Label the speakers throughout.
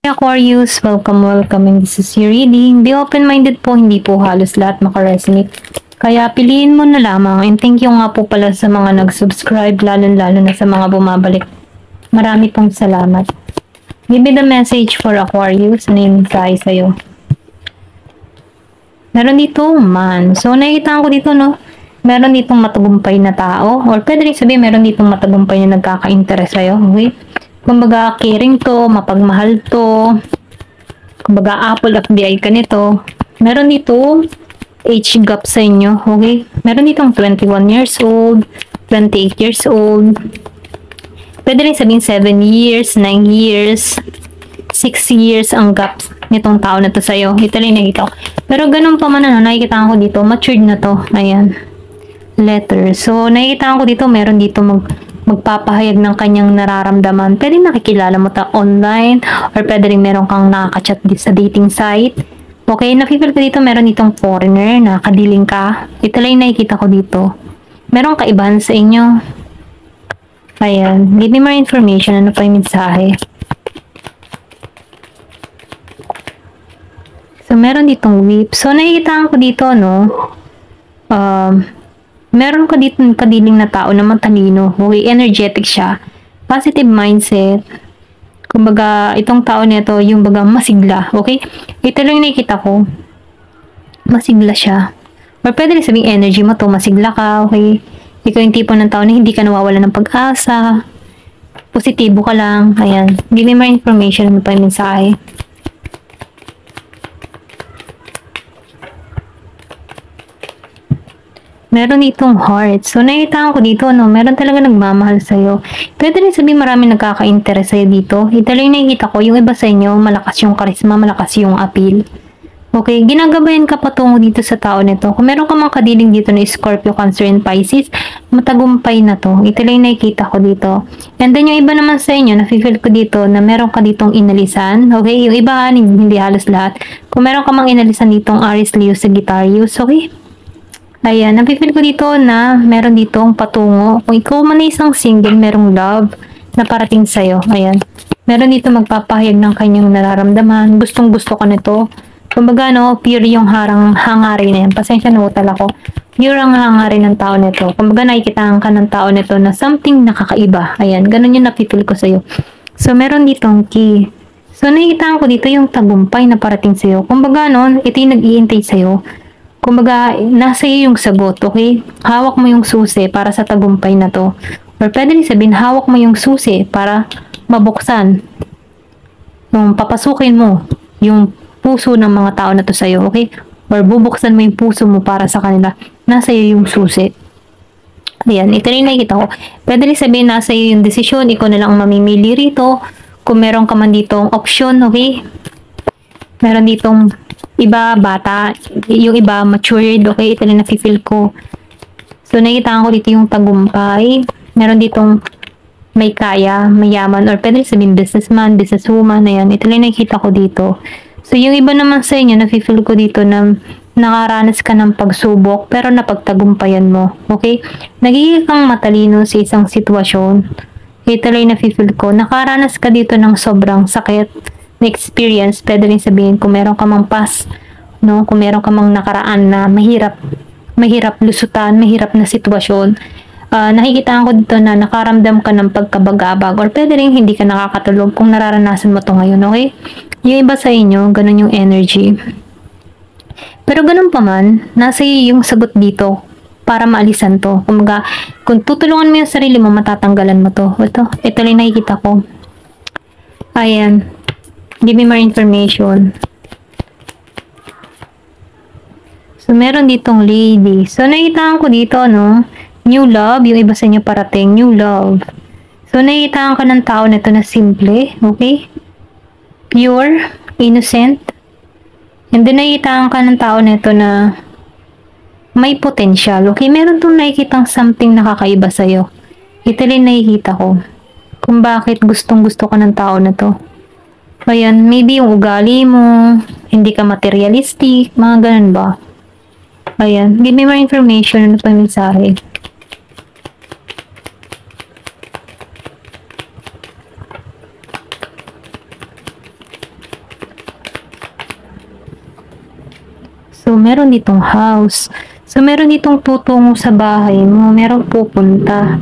Speaker 1: Aquarius, welcome in this is your reading. Be open-minded po, hindi po halos lahat makaresonate. Kaya piliin mo na lamang. And thank you nga po pala sa mga nag-subscribe, lalo na sa mga bumabalik. Marami pong salamat. Give me the message for Aquarius. Ano yung mensahe sa'yo? Meron dito man. So, nakikita ko dito, no? Meron ditong matagumpay na tao. Or pwede rin sabihin, meron ditong matagumpay na nagkaka-interest sa'yo. Okay? Kumbaga, caring to, mapagmahal to. Kumbaga, apple of the eye ka nito. Meron dito, age gap sa inyo, okay? Meron ditong 21 years old, 28 years old. Pwede rin sabihin 7 years, 9 years, 6 years ang gap nitong tao na to sa'yo. Ito lang nakita ko. Pero ganun pa man, nakikita ko dito, matured na to. Ayan. Letter. So, nakikita ko dito, meron dito magpapahayag ng kanyang nararamdaman. Pwede nakikilala mo ta online or pwede rin meron kang nakaka-chat sa dating site. Okay, nakikita ko dito meron ditong foreigner na kadiling ka. Ito lang nakikita ko dito. Meron kaibahan sa inyo. Ayan. Give me more information. Ano pa yung mensahe? So, meron ditong whip. So, nakikita ko dito, no? Meron ka dito kadiling na tao na matalino. Okay, energetic siya. Positive mindset. Kumbaga, itong tao nito, yung baga masigla. Okay? Ito lang nakikita ko. Masigla siya. Or pwede rin sabihin energy mo to, masigla ka. Okay? Ikaw yung tipo ng tao na hindi ka nawawala ng pag-asa. Positibo ka lang. Ayan. Give me more information. Ano pa yung mensahe? Meron ditong heart. So, nakita ko dito, no, meron talaga nagmamahal sa'yo. Pwede rin sabihin marami nagkaka-interest sa'yo dito. Ito lang nakikita ko, yung iba sa inyo, malakas yung charisma, malakas yung appeal. Okay, ginagabayan ka patungo dito sa tao nito. Kung meron ka mang kadiling dito na Scorpio, Cancer, and Pisces, matagumpay na to. Ito lang nakikita ko dito. And then, yung iba naman sa inyo, nafe-feel ko dito na meron ka ditong inalisan. Okay, yung iba, hindi halos lahat. Kung meron ka mang inalisan ditong Aries, Leo, Sagittarius, okay? Ayan, napipil ko dito na meron ditong patungo. Kung ikaw man ay isang single, merong love na parating sa'yo. Ayan. Meron dito magpapahayag ng kanyang nararamdaman. Gustong gusto ka nito. Kumbaga, no, pure yung hangarin na yan. Pasensya na utal ako. Pure ang hangarin ng tao nito. Kumbaga, nakikitaan ka ng tao nito na something nakakaiba. Ayan, ganun yung napipil ko sa'yo. So, meron ditong key. So, nakikitaan ko dito yung tagumpay na parating sa'yo. Kumbaga, no, ito yung nag-iintay sa'yo. Kumbaga, nasa iyo yung sagot, okay? Hawak mo yung susi para sa tagumpay na to. Or pwede rin sabihin, hawak mo yung susi para mabuksan. Nung papasukin mo yung puso ng mga tao na to sa'yo, okay? Or bubuksan mo yung puso mo para sa kanila. Nasa iyo yung susi. Ayan, ito rin nakikita ko. Pwede rin sabihin, nasa iyo yung desisyon. Ikaw na lang mamimili rito. Kung meron ka man ditong option, okay? Meron ditong iba, bata, yung iba, matured, okay, ito lang nafe-feel ko. So, nakikita ko dito yung tagumpay. Meron ditong may kaya, mayaman, or pwede sabihin businessman, businesswoman, ayan, ito lang nakikita ko dito. So, yung iba naman sa inyo, nafe-feel ko dito na nakaranas ka ng pagsubok, pero napagtagumpayan mo, okay? Nagiging kang matalino sa isang sitwasyon. Ito lang nafe-feel ko. Nakaranas ka dito ng sobrang sakit experience, pwede rin sabihin kung meron ka mang past, no? Kung meron ka mang nakaraan na mahirap lusutan, mahirap na sitwasyon, nakikita ko dito na nakaramdam ka ng pagkabagabag or pwede rin hindi ka nakakatulog kung nararanasan mo to ngayon, okay? Yung iba sa inyo, ganun yung energy. Pero ganun pa man, nasa iyo yung sagot dito para maalisan to. Kumbaga, kung tutulungan mo yung sarili mo, matatanggalan mo to. Ito lang nakikita ko. Ayan. Give me more information. So, meron ditong lady. So, nakikita ko dito, no? New love. Yung iba sa inyo parating. New love. So, nakikita ko ng tao nito na simple. Okay? Pure. Innocent. And then, nakikita ka ng tao nito na may potential. Okay? Meron itong nakikitang something nakakaiba sa'yo. Ito rin nakikita ko. Kung bakit gustong gusto ka ng tao na to. Ayan, maybe yung ugali mo, hindi ka materialistic, mga ganun ba? Ayan, give me more information. Ano pa yung mensahe? So, meron ditong house. So, meron ditong tutungo sa bahay mo. Meron pupunta.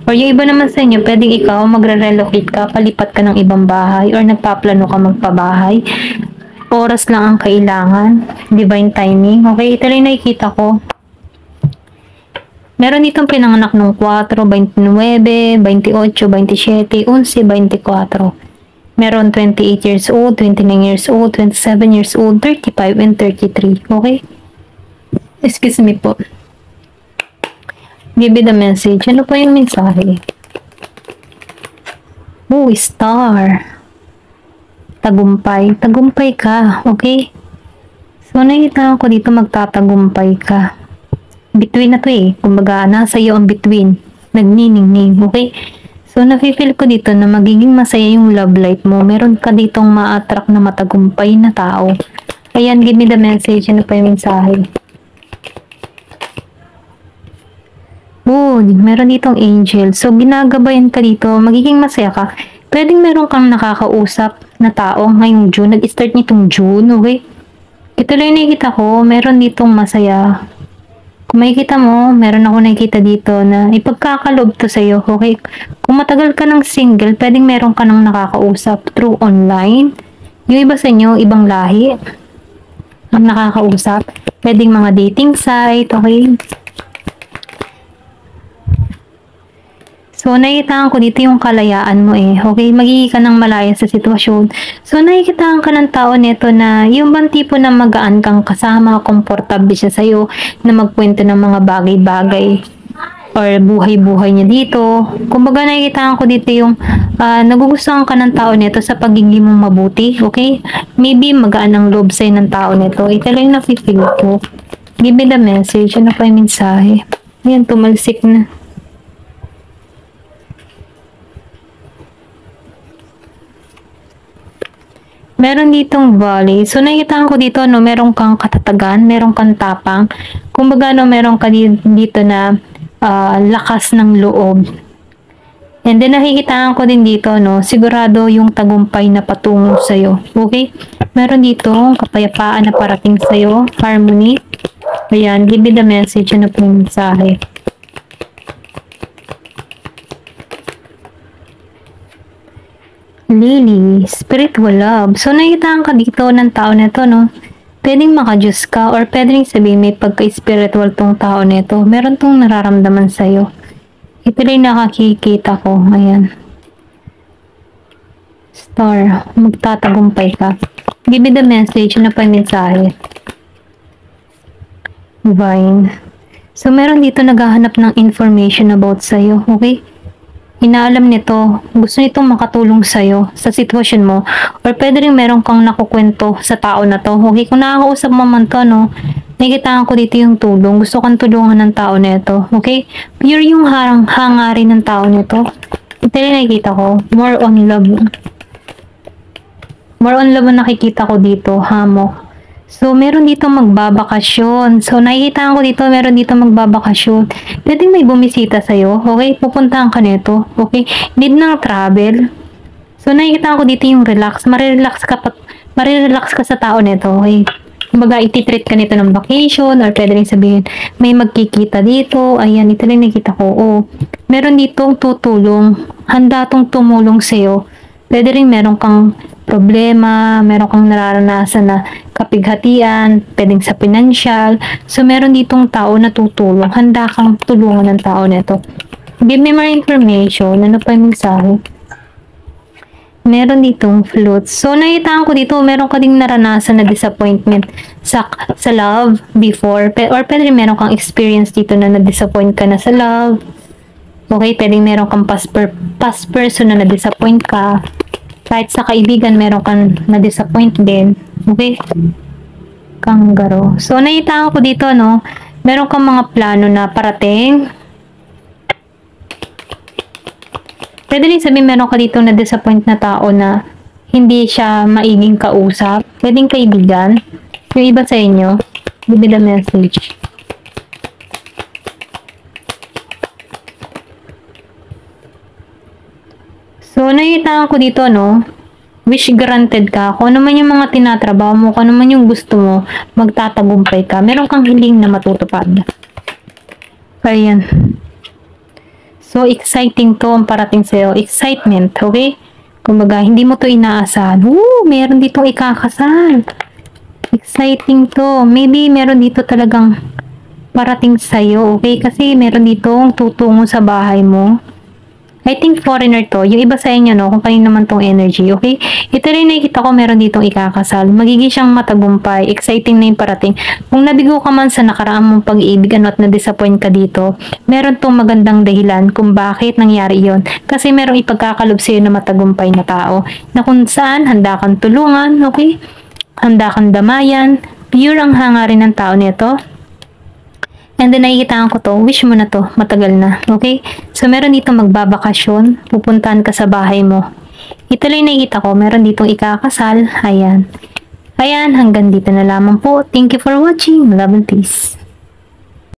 Speaker 1: Or yung iba naman sa inyo, pwedeng ikaw magre-relocate ka, palipat ka ng ibang bahay, or nagpaplano ka magpabahay. Oras lang ang kailangan. Divine timing. Okay, ito lang nakikita ko. Meron ditong pinanganak ng 4, 29, 28, 27, 11, 24. Meron 28 years old, 29 years old, 27 years old, 35, and 33. Okay? Excuse me po. Give me the message. Ano po yung mensahe? Oh, star. Tagumpay. Tagumpay ka. Okay? So, nakita ko dito magtatagumpay ka. Between na to eh. Kumbaga, nasa iyo ang between. Nagniningning. Okay? So, nafe-feel ko dito na magiging masaya yung love life mo. Meron ka ditong ma-attract na matagumpay na tao. Ayan, give me the message. Ano pa yung mensahe? Oh, meron ditong angel. So, ginagabayan ka dito. Magiging masaya ka. Pwedeng meron kang nakakausap na tao ngayong June. Nag-start nitong June. Okay? Ito lang yung nakikita ko. Meron ditong masaya. Kung makikita mo, meron ako nakikita dito na ipagkakalob to sa'yo, okay? Kung matagal ka ng single, pwedeng meron ka nang nakakausap through online. Yung iba sa inyo, ibang lahi ang nakakausap. Pwedeng mga dating site, okay? So, nakikitaan ko dito yung kalayaan mo eh. Okay, magiging ka ng malaya sa sitwasyon. So, nakikitaan ka ng tao nito na yung bang tipo na magaan kang kasama, komportable siya sa'yo, na magkwento ng mga bagay-bagay or buhay-buhay niya dito. Kumbaga, nakikitaan ko dito yung nagugustuhan ka ng tao nito sa pagiging mong mabuti. Okay? Maybe magaan ang loob sa'yo ng tao nito. Ito lang yung nafe-feel ko. Give me the message. Ano pa yung mensahe? Ayan, tumalsik na. Meron ditong volley. So, nakikita ko dito, no, meron kang katatagan, meron kang tapang. Kumbaga, no, meron ka dito na lakas ng loob. And then, nakikita ko din dito, no, sigurado yung tagumpay na patungo sa'yo. Okay? Meron dito kapayapaan na parating sa'yo. Harmony. Ayan, give me the message. Ano po yung mensahe? Lily, spiritual love. So, nakitaan ka dito ng tao na to, no? Pwedeng maka-Diyos ka or pwedeng sabihin may pagka-spiritual tong tao na ito. Meron tong nararamdaman sa'yo. Ito rin nakakikita ko. Ayan. Star, magtatagumpay ka. Give me the message. Ano pa yung mensahe? Divine. So, meron dito naghahanap ng information about sa'yo. Okay? Inaalam nito, gusto nitong makatulong sa'yo sa sitwasyon mo, or pwede rin meron kang nakukwento sa tao na to. Okay, kung nakakausap mo man to, no, nakikitaan ko dito yung tulong. Gusto kang tulungan ng tao nito. Okay, pure yung hangarin ng tao nito. Ito rin nakikita ko, more on love. More on love ang nakikita ko dito, hamok. So, meron dito magbabakasyon. So, nakikita ko dito, meron dito magbabakasyon. Pwedeng may bumisita sa'yo. Okay? Pupuntahan ka nito. Okay? Need ng travel. So, nakikita ko dito yung relax. Marirelax ka sa tao nito. Okay? Kumbaga, ititreat ka nito ng vacation or pwede rin sabihin, may magkikita dito. Ayan, ito lang nakikita ko. Oh, meron ditong tutulong. Handa tong tumulong sa'yo. Pwede rin meron kang problema, meron kang nararanasan na kapighatian, pwedeng sa financial. So, meron ditong tao na tutulong. Handa kang tulungan ng tao nito. Give me more information. Ano pa yung mensahe? Meron ditong flutes. So, nakita ko dito, meron ka ding naranasan na disappointment sa love before. Or pwede rin meron kang experience dito na na-disappoint ka na sa love. Okay, pwedeng meron kang past person na na-disappoint ka. Kahit sa kaibigan, meron kang na-disappoint din. Okay? Kangaroo. So, nakita ko dito, no? Meron kang mga plano na parating. Pwede rin sabihin, meron ka dito na-disappoint na tao na hindi siya maiging kausap. Pwedeng kaibigan. Yung iba sa inyo, give me the message. So, nakita ko dito, no? wish granted ka. Kung ano man yung mga tinatrabaho mo, kung ano man yung gusto mo, magtatagumpay ka. Meron kang hiling na matutupad. Ayan. So, exciting to ang parating sa'yo. Excitement, okay? Kumbaga, hindi mo to inaasahan. Meron ditong ikakasal. Exciting to. Maybe meron dito talagang parating sa'yo, okay? Kasi meron ditong tutungo sa bahay mo. I think foreigner to. Yung iba sa inyo, no? Kung kanino naman tong energy, okay? Ito rin nakikita ko meron ditong ikakasal. Magiging siyang matagumpay. Exciting na yung parating. Kung nabigo ka man sa nakaraang mong pag-ibig at na-disappoint ka dito, meron tong magandang dahilan kung bakit nangyari yon. Kasi merong ipagkakalob sa'yo na matagumpay na tao. Na kung saan, handa kang tulungan, okay? Handa kang damayan. Pure ang hangarin ng tao nito. And then nakikita ko to, wish mo na to, matagal na, okay? So meron dito magbabakasyon, pupuntahan ka sa bahay mo. Ito lang nakikita ko, meron ditong ikakasal, ayan. Ayan, hanggang dito na lamang po. Thank you for watching. Love and peace.